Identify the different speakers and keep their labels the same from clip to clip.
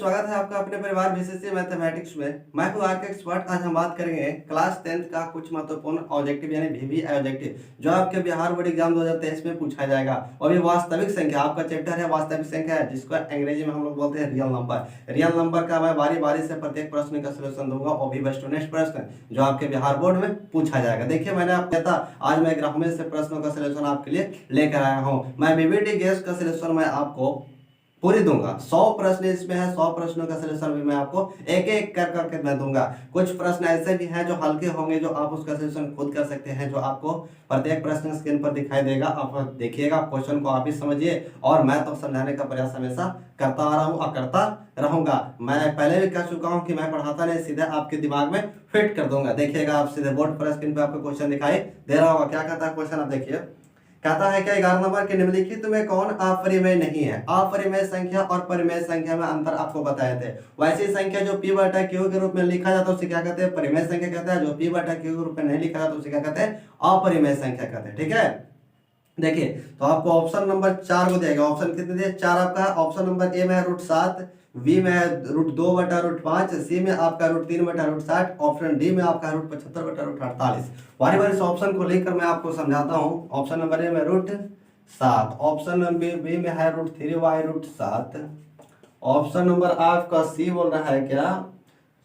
Speaker 1: स्वागत है आपका अपने परिवार बीसीसी मैथमेटिक्स में। मैं हूं आर के एक्सपर्ट। आज हम बात करेंगे क्लास 10th का कुछ महत्वपूर्ण ऑब्जेक्टिव यानी वीवी ऑब्जेक्टिव जो आपके बिहार बोर्ड एग्जाम 2023 में पूछा जाएगा। और ये वास्तविक संख्या आपका चैप्टर है वास्तविक संख्या है, जिसको अंग्रेजी में हम लोग बोलते हैं रियल नंबर। रियल नंबर का मैं बारी बारी से प्रत्येक प्रश्न का सोल्यूशन दूंगा और भी बेस्ट नेक्स्ट प्रश्न जो आपके बिहार बोर्ड में पूछा जाएगा। देखिए मैंने आपको कहता आज मैं ग्रामीण से प्रश्नों का सोल्यूशन आपके लिए लेकर आया हूँ। मैं बीबीटी गैस का सोल्यूशन मैं आपको पूरी दूंगा। 100 प्रश्न इसमें है, 100 प्रश्नों का सलूशन भी मैं आपको एक एक कर करके मैं दूंगा। कुछ प्रश्न ऐसे भी हैं जो हल्के होंगे, जो आप उसका सलूशन खुद कर सकते हैं, जो आपको प्रत्येक प्रश्न स्क्रीन पर दिखाई देगा। आप देखिएगा, क्वेश्चन को आप ही समझिए और मैं तो समझाने का प्रयास हमेशा करता आ रहा हूँ और करता रहूंगा। मैं पहले भी कह चुका हूँ कि मैं पढ़ाता नहीं, सीधे आपके दिमाग में फिट कर दूंगा। देखिएगा आप सीधे बोर्ड पर स्क्रीन पर आपको क्वेश्चन दिखाई दे रहा होगा। क्या कहता है क्वेश्चन, आप देखिए। कहता है कि 11 नंबर के निम्नलिखित में कौन अपरिमेय नहीं है। अपरिमेय संख्या और परिमेय संख्या में अंतर आपको बताए थे। वैसी संख्या जो p बटा q के रूप में लिखा जाता है उसे क्या कहते हैं, परिमेय संख्या कहते हैं। जो p बटा q के रूप में नहीं लिखा जाता उसे क्या कहते हैं, अपरिमेय संख्या कहते हैं। ठीक है, देखिए तो आपको ऑप्शन नंबर 4 को दिया। ऑप्शन कितने दिए, 4 आपका है। ऑप्शन नंबर ए में है √7, बी में है √2 बटा √5, सी में आपका √3 बटा √60, ऑप्शन डी में आपका √75 बटा √48। बारी बारी से ऑप्शन को लेकर मैं आपको समझाता हूँ। ऑप्शन नंबर ए में √7, ऑप्शन नंबर बी में है √3y√7, ऑप्शन नंबर आपका सी बोल रहा है क्या,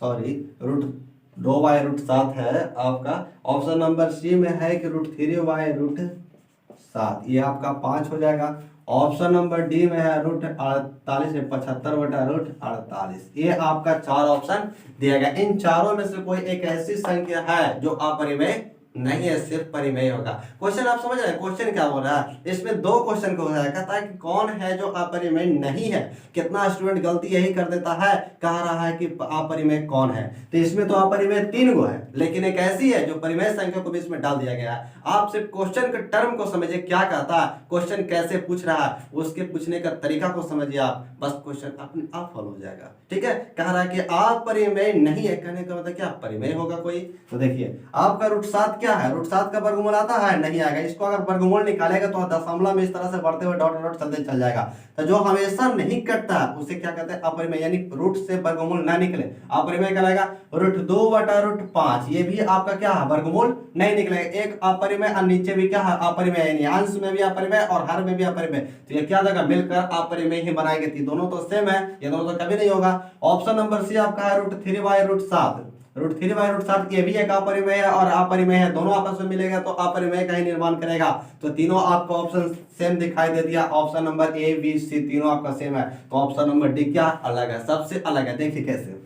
Speaker 1: सॉरी √2y√7 है आपका। ऑप्शन नंबर सी में है कि √3y√7, ये आपका 5 हो जाएगा। ऑप्शन नंबर डी में है √48 75 बटा √48, ये आपका 4 ऑप्शन दिया गया। इन चारों में से कोई एक ऐसी संख्या है जो अपरिमेय नहीं है, सिर्फ परिमेय होगा। क्वेश्चन आप समझ रहे हैं, क्वेश्चन क्या बोल रहा है, इसमें 2 क्वेश्चन को है। कहता है कि कौन है जो अपरिमेय नहीं है। कितना स्टूडेंट गलती यही कर देता है, कह रहा है कि अपरिमेय कौन है। तो इसमें तो अपरिमेय 3 गो है, लेकिन एक ऐसी है जो परिमेय संख्या को भी इसमें डाल दिया गया है। आप सिर्फ क्वेश्चन के टर्म को समझिए, क्या कहता है, क्वेश्चन कैसे पूछ रहा है, उसके पूछने का तरीका को समझिए आप, बस क्वेश्चन अपने आप हल हो जाएगा। ठीक है, कह रहा है कि अपरिमेय नहीं है, कहने का मतलब क्या, परिमेय होगा कोई। तो देखिए आपका √7 क्या है, √7 का वर्गमूल आता है, नहीं आएगा। इसको अगर वर्गमूल निकालेगा तो दशमलव में इस तरह से बढ़ते हुए डॉट डॉट चलते चल जाएगा। तो जो हमेशा नहीं कटता उसे क्या कहते हैं, अपरिमेय, यानी रूट से वर्गमूल ना निकले अपरिमेय कहलाएगा। √2 बटा √5, ये भी आपका क्या है, वर्गमूल नहीं निकलेगा। एक अपरिमेय और नीचे भी क्या है, अपरिमेय, यानी अंश में भी अपरिमेय और हर में भी अपरिमेय। तो ये क्या देगा, मिलकर अपरिमेय ही बनाएंगे। दोनों तो सेम है, ये दोनों तो कभी नहीं होगा। ऑप्शन नंबर सी आपका है √3y√7, √3y√7, ये भी एक अपरिमेय है और अपरिमेय है, दोनों आपस में मिलेगा तो अपरिमेय का ही निर्माण करेगा। तो तीनों आपको ऑप्शन सेम दिखाई दे दिया। Option number A B C तीनों आपका सेम है, तो ऑप्शन नंबर डी क्या अलग है, सबसे अलग है। देखिए कैसे,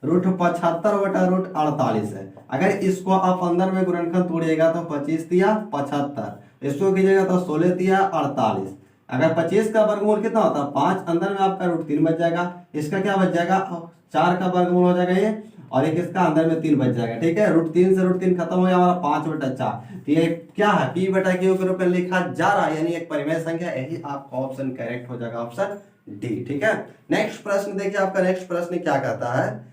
Speaker 1: √75 बटा √48 है। अगर इसको आप अंदर में गुणनखंड तोड़िएगा तो 25 दिया 75, इसको कीजिएगा तो 16 दिया 48। अगर 25 का वर्गमूल कितना होता है 5, अंदर में आपका √3 बच जाएगा, इसका क्या बच जाएगा 4 का वर्गमूल हो जाएगा ये, और एक इसका अंदर में 3 बच जाएगा। ठीक है, √3 से √3 खत्म हो गया हमारा 5 बटा 4। तो ये क्या है, p बटा q के रूप में लिखा जा रहा है, यानी एक परिमेय संख्या। यही आपका ऑप्शन करेक्ट हो जाएगा, ऑप्शन डी। ठीक है, नेक्स्ट प्रश्न देखिए, आपका नेक्स्ट प्रश्न क्या कहता है।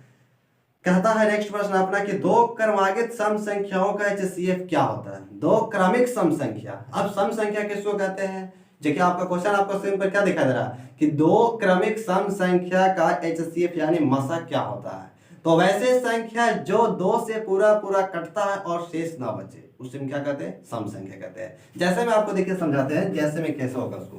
Speaker 1: कहता है नेक्स्ट प्रश्न अपना कि 2 क्रमागत सम संख्याओं का HCF क्या होता है। 2 क्रमिक सम संख्या, अब सम संख्या किसको कहते हैं। देखिए आपका क्वेश्चन आपको स्क्रीन पर क्या दिखाई दे रहा है कि 2 क्रमिक सम संख्या का HCF यानी मसा क्या होता है। तो वैसे संख्या जो 2 से पूरा पूरा कटता है और शेष ना बचे उसे हम क्या कहते हैं, सम संख्या कहते हैं। जैसे मैं आपको देखिए समझाते हैं, जैसे में कैसे होगा उसको।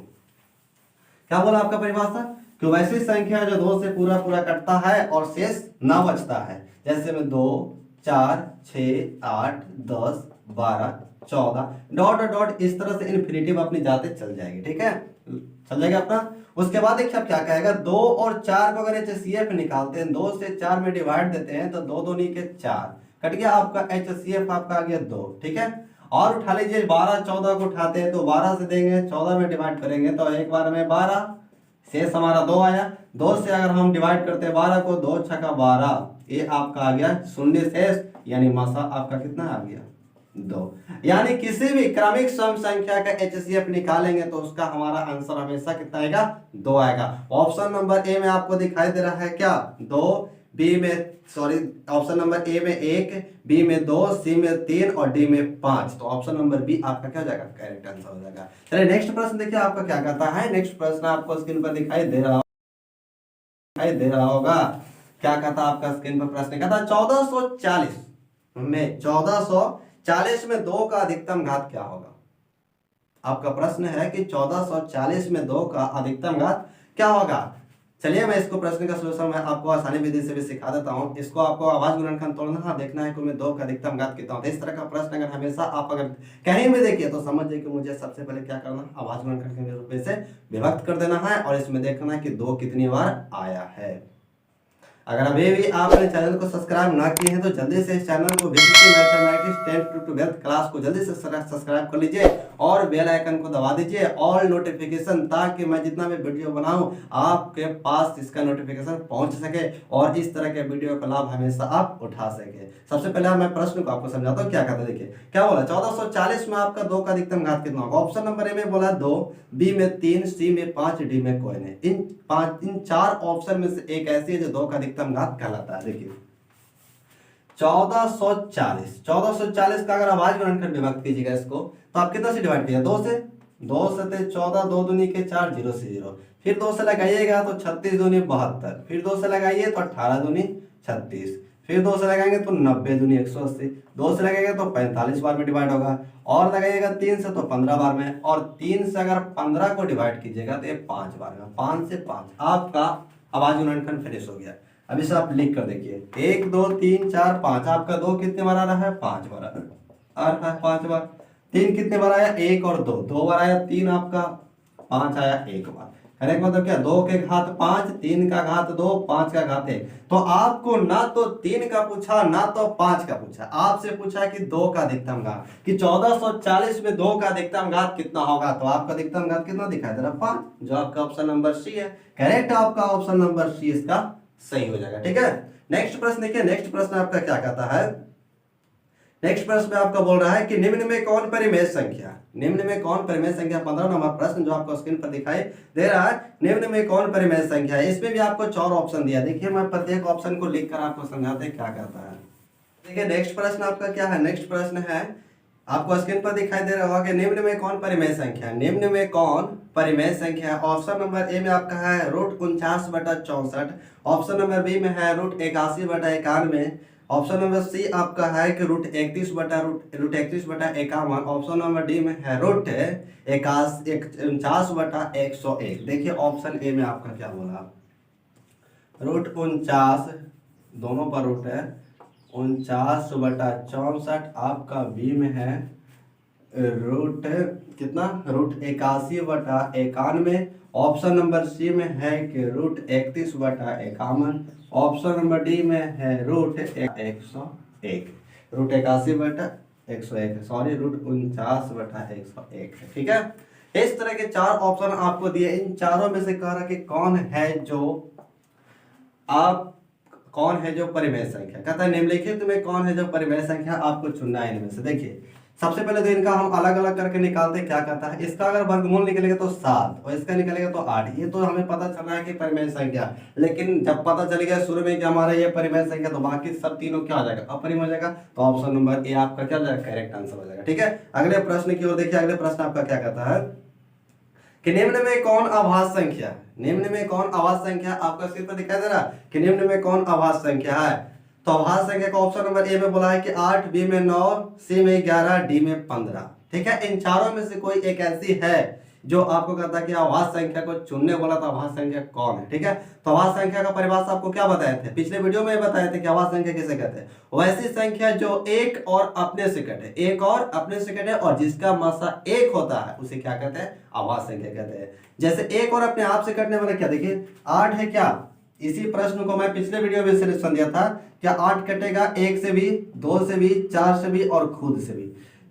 Speaker 1: क्या बोला आपका परिभाषा, कि वैसी संख्या जो 2 से पूरा पूरा कटता है और शेष ना बचता है। जैसे में 2 4 6 8 10 12 14 डॉट डॉट इस तरह से इन्फिनिटिव अपनी जाते चल जाएगी। ठीक है, चल जाएगा अपना। उसके बाद देखिए अब क्या कहेगा, 2 और 4 को अगर HCF निकालते हैं, 2 से 4 में डिवाइड देते हैं तो 2 दूनी के 4 कट गया, आपका HCF आपका आ गया 2। ठीक है, और उठा लीजिए 12 14 को उठाते हैं तो 12 से देंगे, 14 में डिवाइड करेंगे तो एक बार में 12, शेष हमारा 2 आया। 2 से अगर हम डिवाइड करते हैं 12 को, 2 छक्का 12, ये आपका आ गया शून्य शेष, यानी मसा आपका कितना आ गया 2। यानी किसी भी क्रमिक सम संख्या का HCF निकालेंगे तो उसका हमारा आंसर हमेशा कितना आएगा, 2 आएगा। ऑप्शन नंबर ए में आपको दिखाई दे रहा है क्या 2, बी में सॉरी ऑप्शन नंबर ए में 1, बी में 2, सी में 3 और डी में 5। तो ऑप्शन नंबर बी आपका क्या हो जाएगा, करेक्ट आंसर हो जाएगा। चलिए नेक्स्ट प्रश्न देखिए आपका क्या कहता है। नेक्स्ट प्रश्न आपको स्क्रीन पर दिखाई दे रहा दिखाई दे रहा होगा। क्या कहता आपका स्क्रीन पर प्रश्न, कहता 1440 में 1440 में 2 का अधिकतम घात क्या होगा। आपका प्रश्न है कि 1440 में 2 का अधिकतम घात क्या होगा। चलिए मैं इसको प्रश्न का सोल्यूशन मैं आपको आसानी विधि से भी सिखा देता हूं। इसको आपको आवाज गुणनखंड तोड़ना है, देखना है कि मैं 2 का अधिकतम घात कितना होता है। इस तरह का प्रश्न अगर हमेशा आप अगर कहीं भी देखिए तो समझिए कि मुझे सबसे पहले क्या करना है, आवाज गुणनखंड के रूप में से विभक्त कर देना है और इसमें देखना है कि 2 कितनी बार आया है। अगर अभी भी आपने चैनल को सब्सक्राइब ना किए हैं तो जल्दी से इस चैनल को बेसिक मैथमेटिक्स 10 to 12 क्लास को जल्दी से सब्सक्राइब कर लीजिए और बेल आइकन को दबा दीजिए ऑल नोटिफिकेशन, ताकि मैं जितना भी वीडियो बनाऊं आपके पास इसका नोटिफिकेशन पहुंच सके और इस तरह के वीडियो का लाभ हमेशा आप उठा सके। सबसे पहले मैं प्रश्न को आपको समझाता हूँ क्या कहता है। देखिए क्या बोला, 1440 में आपका 2 का अधिकतम घात कितना होगा। ऑप्शन नंबर ए में बोला 2, बी में 3, सी में 5, डी में कोई नहीं। इन 4 ऑप्शन में से एक ऐसी है जो 2 का अधिकतम घात कहलाता है। देखिए 1440 का अगर आवाज गुणनखंड विभक्त कीजिएगा इसको तो आप कितना से डिवाइड कीजिए, 2 से 14, 2 दूनी के 4, 0 से 0, फिर 2 से लगाइएगा तो 36 दूनी 72, फिर 2 से लगाइए तो 18 दूनी 36, फिर 2 से लगाएंगे तो 90 दूनी 180, 2 से लगाएंगे तो 45 बार में डिवाइड होगा और लगाइएगा 3 से तो 15 बार में, और 3 से अगर 15 को डिवाइड कीजिएगा तो ये 5 बार में, 5 से 5 आपका आवाज गुणनखंड फिनिश हो गया। अब इसे आप लिख कर देखिए 1 2 3 4 5, आपका 2 कितने बार आ रहा है, 5 बार आ रहा है 5 बार। 3 कितने बार आया, 1 और 2 बार आया, 3 आपका 5 आया 1 बार। करेक्ट मतलब क्या, 2 के घात 5, 3 का घात 2, 5 का घात 1। तो आपको ना तो 3 का पूछा ना तो 5 का पूछा, आपसे पूछा कि 2 का अधिकतम घात, कि 1440 में 2 का अधिकतम घात कितना होगा। तो आपका अधिकतम घात कितना दिखाई दे रहा है, 5, जो आपका ऑप्शन नंबर सी है। करेक्ट आपका ऑप्शन नंबर सी इसका सही हो जाएगा। ठीक है, नेक्स्ट प्रश्न देखिए। नेक्स्ट प्रश्न आपका क्या कहता है, नेक्स्ट प्रश्न में आपका बोल रहा है कि निम्न में कौन परिमेय संख्या, निम्न में कौन परिमेय संख्या, 15 नंबर प्रश्न जो आपको स्क्रीन पर दिखाई दे रहा है, निम्न में कौन परिमेय संख्या है। इसमें भी आपको 4 ऑप्शन दिया। देखिए मैं प्रत्येक ऑप्शन को लिखकर आपको समझाते हैं क्या कहता है। देखिए नेक्स्ट प्रश्न आपका क्या है, नेक्स्ट प्रश्न है आपको स्क्रीन पर दिखाई दे रहा होगा कि निम्न में कौन परिमेय संख्या, निम्न में कौन परिमेय संख्या। ऑप्शन नंबर ए में आपका है √49/64, ऑप्शन नंबर बी में है √81/91, ऑप्शन नंबर सी आपका है कि √31/51, ऑप्शन नंबर डी में है √49/101। देखिए ऑप्शन ए में आपका क्या बोला, √49 दोनों पर रूट है, 49/64, आपका बी में है रूट कितना, √81/91, ऑप्शन नंबर सी में है कि √31/51, ऑप्शन नंबर डी में है √101, √81/101 सॉरी √49/101। ठीक है, इस तरह के 4 ऑप्शन आपको दिए। इन चारों में से कह रहा कि कौन है जो परिमेय संख्या, कहता है निम्नलिखित में कौन है जो परिमेय संख्या, आपको चुनना है इनमें से। देखिए सबसे पहले तो इनका हम अलग अलग करके निकालते क्या कहता है, इसका अगर वर्गमूल निकलेगा तो 7 और इसका निकलेगा तो 8। ये तो हमें पता चल रहा है कि परिमेय संख्या, लेकिन जब पता चलेगा शुरू में कि हमारा ये परिमेय संख्या तो बाकी सब तीनों क्या हो जाएगा, अपरिमेय हो जाएगा। तो ऑप्शन नंबर ए आपका क्या हो जाएगा, करेक्ट आंसर हो जाएगा। ठीक है, अगले प्रश्न की ओर देखिए। अगले प्रश्न आपका क्या कहता है कि निम्न में कौन अभाज्य संख्या, निम्न में कौन अभाज्य संख्या, आपका स्क्रीन पर दिखाई दे रहा है कि निम्न में कौन अभाज्य संख्या है। तो अभाज्य संख्या का ऑप्शन नंबर ए में बोला है कि 8, बी में 9, सी में 11, डी में 15। ठीक है, इन चारों में से कोई एक ऐसी है जो आपको कहता है कि अभाज्य संख्या को चुनने बोला, तो अभाज्य संख्या कौन है। ठीक है, तो अभाज्य संख्या का परिभाषा आपको क्या बताए थे, पिछले वीडियो में बताए थे कि अभाज्य संख्या किसे कहते हैं, वैसी संख्या जो एक और अपने से कटे, एक और अपने से कटे और जिसका मासा 1 होता है उसे क्या कहते हैं, अभाज्य संख्या कहते हैं। जैसे एक और अपने आप से कटने वाला क्या, देखिए 8 है क्या, इसी प्रश्न को मैं पिछले वीडियो में सॉल्यूशन दिया था, क्या 8 कटेगा 1 से भी, 2 से भी, 4 से भी और खुद से भी।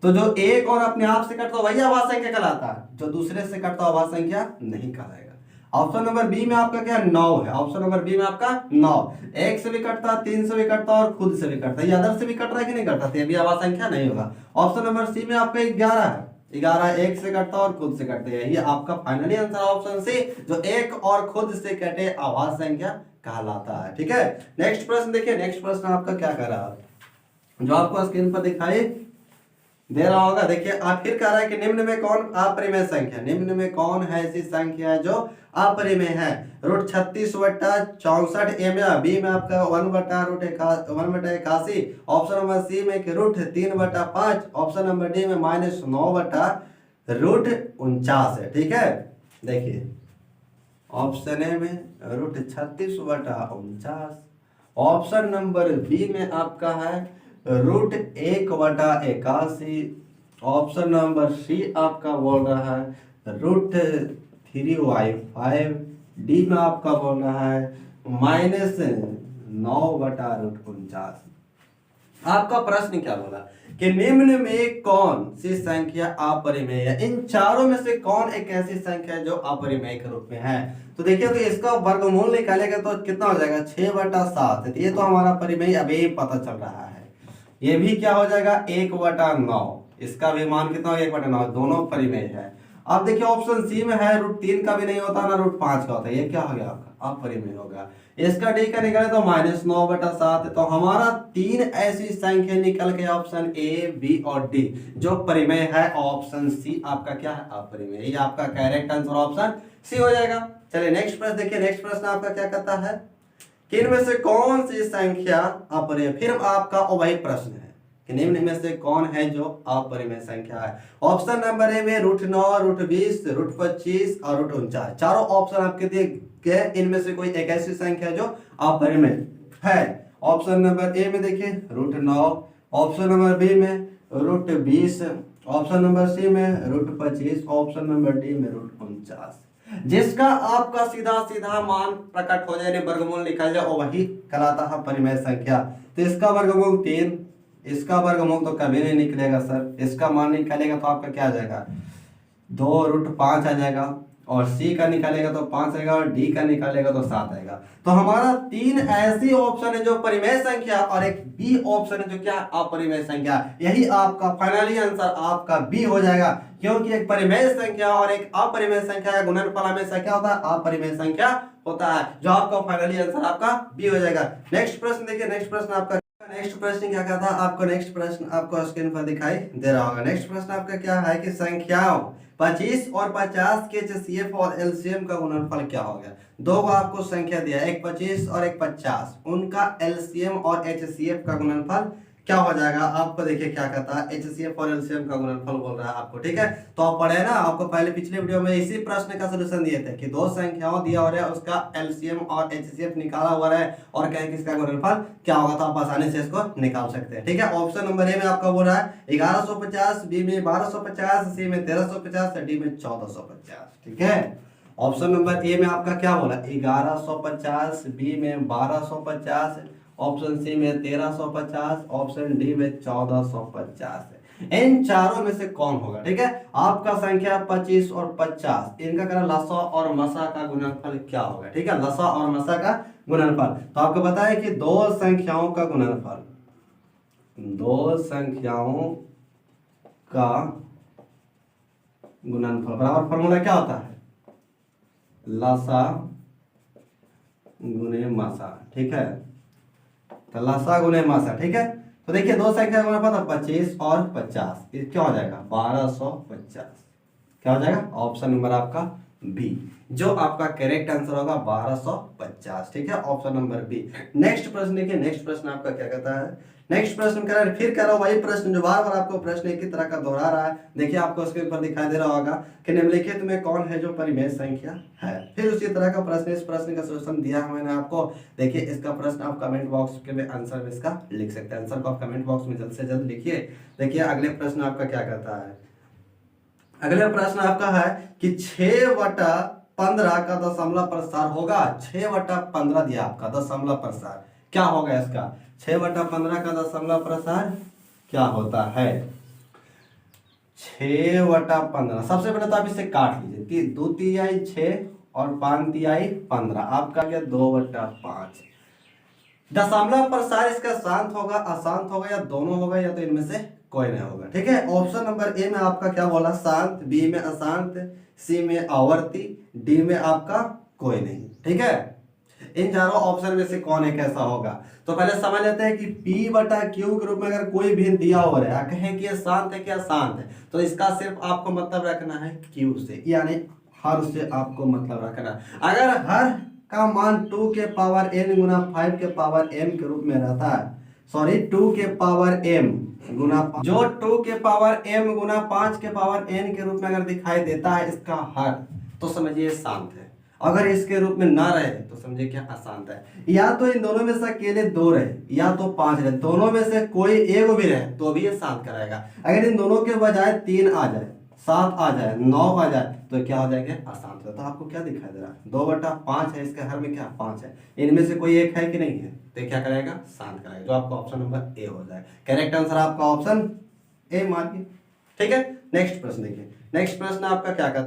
Speaker 1: तो जो एक और अपने आप से कटता वही अभाज्य संख्या कहलाता है, जो दूसरे से कटता अभाज्य संख्या नहीं कहलाएगा। ऑप्शन नंबर बी में आपका क्या 9 है, ऑप्शन नंबर बी में आपका 9, 1 से भी कटता, 3 से भी कटता और खुद से भी कटता। ये अदर से भी कट रहा है कि नहीं कटता, तो ये भी अभाज्य संख्या नहीं होगा। ऑप्शन नंबर सी में आपका 11 है, 11 1 से कटता और खुद से कटते हैं। ये आपका फाइनली आंसर ऑप्शन सी, जो एक और खुद से कटे अभाज्य संख्या कहलाता है। ठीक है, नेक्स्ट प्रश्न देखिए। नेक्स्ट प्रश्न आपका क्या कह रहा है, जो आपको स्क्रीन पर दिखाई दे रहा होगा। देखिए आप फिर कह रहा है कि निम्न में कौन अपरिमेय संख्या, निम्न में कौन है ऐसी संख्या है जो अपरिमेय है। रूट 36/64 ए में, बी में आपका 1/81, ऑप्शन नंबर सी में कि रूट 3/5, ऑप्शन नंबर डी में -9/√49 है। ठीक है, देखिए ऑप्शन ए में रूट 36/49, ऑप्शन नंबर बी में आपका है रूट 1/81, ऑप्शन नंबर सी आपका बोल रहा है रूट 3/5, डी में आपका बोल रहा है -9/√49। आपका प्रश्न क्या बोला कि निम्न में कौन सी संख्या अपरिमेय है, इन चारों में से कौन एक ऐसी संख्या है जो अपरिमेय के रूप में है। तो देखिए तो इसका वर्गमूल निकालेगा तो कितना हो जाएगा 6/7, ये तो हमारा परिमेय अभी पता चल रहा है। ये भी क्या हो जाएगा 1/9, इसका भी मान कितना हो 1/9, दोनों परिमेय है। अब देखिए ऑप्शन सी में है रूट 3 का भी नहीं होता ना रूट 5 का होता है, ये क्या हो गया आपका अपरिमेय होगा। इसका डी का निकाले तो -9/7, तो हमारा 3 ऐसी संख्या निकल गए ऑप्शन ए बी और डी जो परिमेय है। ऑप्शन सी आपका क्या है अपरिमेय, ये आपका करेक्ट आंसर ऑप्शन सी हो जाएगा। चलिए नेक्स्ट प्रश्न देखिए, नेक्स्ट प्रश्न आपका क्या कहता है कि इनमें से कौन सी संख्या अपरिमेय, फिर आपका वही प्रश्न है कि निम्न में से कौन है जो अपरिमेय संख्या है। ऑप्शन नंबर ए में रूट 9, रूट 20, रूट 25 और रूट 49, चारों ऑप्शन आपके दिए गए, इनमें से कोई एक ऐसी संख्या जो अपरिमेय है। ऑप्शन नंबर ए में देखिए रूट 9, ऑप्शन नंबर बी में रूट 20, ऑप्शन नंबर सी में रूट 25, ऑप्शन नंबर डी में रूट 49। जिसका आपका सीधा सीधा मान प्रकट हो जाए, वर्गमूल निकल जाए, और वही कहलाता है परिमेय संख्या। तो इसका वर्गमूल 3, इसका वर्गमूल तो कभी नहीं निकलेगा सर, इसका मान निकलेगा तो आपका क्या आ जाएगा 2√5 आ जाएगा, और सी का निकालेगा तो 5 आएगा, और डी का निकालेगा तो 7 आएगा। तो हमारा 3 ऐसी ऑप्शन है जो परिमेय संख्या, और एक बी ऑप्शन है जो क्या अपरिमेय संख्या। यही आपका फाइनली आंसर आपका बी हो जाएगा, क्योंकि एक परिमेय संख्या और एक अपरिमेय संख्या का गुणनफल हमेशा क्या होता है अपरिमेय संख्या होता है, जो आपका फाइनली आंसर आपका बी हो जाएगा। नेक्स्ट प्रश्न देखिए, नेक्स्ट प्रश्न आपका, नेक्स्ट प्रश्न क्या कहता है आपको, नेक्स्ट प्रश्न आपको स्क्रीन पर दिखाई दे रहा होगा। नेक्स्ट प्रश्न आपका क्या है कि संख्याओं 25 और 50 के एचसीएफ और एलसीएम का गुणनफल क्या हो गया। दो को आपको संख्या दिया, एक 25 और एक 50, उनका एलसीएम और एचसीएफ का गुणनफल क्या हो जाएगा। आपको देखिए क्या कहता है एचसीएफ और एलसीएम का गुणनफल बोल रहा है आपको। ठीक है, तो आप पढ़े ना, आपको पहले पिछले वीडियो में इसी प्रश्न का सलूशन दिए थे कि दो संख्याओं दिया हो रहा है, उसका एलसीएम और एचसीएफ निकाला हुआ है, और कहें किसका गुणनफल क्या होगा, तो आप आसानी से इसको निकाल सकते हैं। ठीक है, ऑप्शन नंबर ए में आपका बोल रहा है 1150, बी में 1250, सी में 1350, डी में 1450। ठीक है, ऑप्शन नंबर ए में आपका क्या बोला 1150, बी में 1250, ऑप्शन सी में 1350, ऑप्शन डी में 1450 है। इन चारों में से कौन होगा। ठीक है, आपका संख्या 25 और 50, इनका कहना लसा और मसा का गुणनफल क्या होगा। ठीक है, लसा और मसा का गुणनफल, तो आपको बताया कि दो संख्याओं का गुणनफल, दो संख्याओं का गुणनफल बराबर फॉर्मूला क्या होता है लसा गुणे मसा। ठीक है, तो लसा गुणे मसा। ठीक है, तो देखिए दो संख्या का गुणनफल 25 और 50, क्या हो जाएगा 1250। क्या हो जाएगा ऑप्शन नंबर आपका बी, जो आपका करेक्ट आंसर होगा 1250। ठीक है, ऑप्शन नंबर बी। नेक्स्ट प्रश्न देखिए, नेक्स्ट प्रश्न आपका क्या कहता है। नेक्स्ट प्रश्न कह रहा है, फिर कह रहा हूं वही प्रश्न जो बार बार आपको प्रश्न एक ही तरह का दोहरा रहा है। देखिए आपको स्क्रीन पर दिखाई दे रहा होगा कि निम्नलिखित में कौन है जो परिमेय संख्या है। फिर उसी तरह का प्रश्न, इस प्रश्न का सॉल्यूशन दिया है मैंने आपको। देखिए इसका प्रश्न आप कमेंट बॉक्स के में आंसर में इसका लिख सकते हैं, आंसर को आप कमेंट बॉक्स में जल्द से जल्द लिखिए। देखिए अगले प्रश्न आपका क्या कहता है, अगले प्रश्न आपका है कि 6/15 का दशमलव प्रसार होगा। 6/15 दिया आपका दशमलव प्रसार, क्या होगा इसका 6/15 का दशमलव प्रसार क्या होता है। 6/15 सबसे पहले तो आप इसे काट लीजिए, 2 तिहाई 6 और 5 तिहाई 15, आपका क्या 2/5। दशमलव प्रसार इसका शांत होगा, अशांत होगा, या दोनों होगा, या तो इनमें से कोई नहीं होगा। ठीक है, ऑप्शन नंबर ए में आपका क्या बोला शांत, बी में अशांत, सी में आवर्ती, डी में आपका कोई नहीं। ठीक है, इन चारों ऑप्शन में से कौन एक ऐसा होगा। तो पहले समझ लेते हैं कि P बटा Q के रूप में अगर कोई भी दिया हो रहा है, कहें कि ये शांत है क्या, शांत है, तो इसका सिर्फ आपको मतलब रखना है Q से, यानी हर से आपको मतलब रखना है। अगर हर का मान 2 के पावर n गुना 5 के पावर m के रूप में रहता है, सॉरी 2 के पावर m गुना, जो 2 के पावर m गुना 5 के पावर n के रूप में अगर दिखाई देता है इसका हर, तो समझिए शांत है। अगर इसके रूप में ना रहे तो समझिए क्या अशांत है। या तो इन दोनों में से अकेले 2 रहे या तो 5 रहे, दोनों में से कोई एक भी रहे तो भी ये शांत कराएगा। अगर इन दोनों के बजाय 3 आ जाए, 7 आ जाए, 9 आ जाए, तो क्या हो जाएगा, अशांत हो। तो आपको क्या दिखाई दे रहा है, 2/5 है, इसके हर में क्या 5 है, इनमें से कोई एक है कि नहीं है, तो क्या करेगा, शांत कराएगा, जो आपका ऑप्शन नंबर ए हो जाएगा। करेक्ट आंसर आपका ऑप्शन ए मार्किंग। ठीक है, नेक्स्ट प्रश्न देखिए। नेक्स्ट प्रश्न आपका क्या कहता है,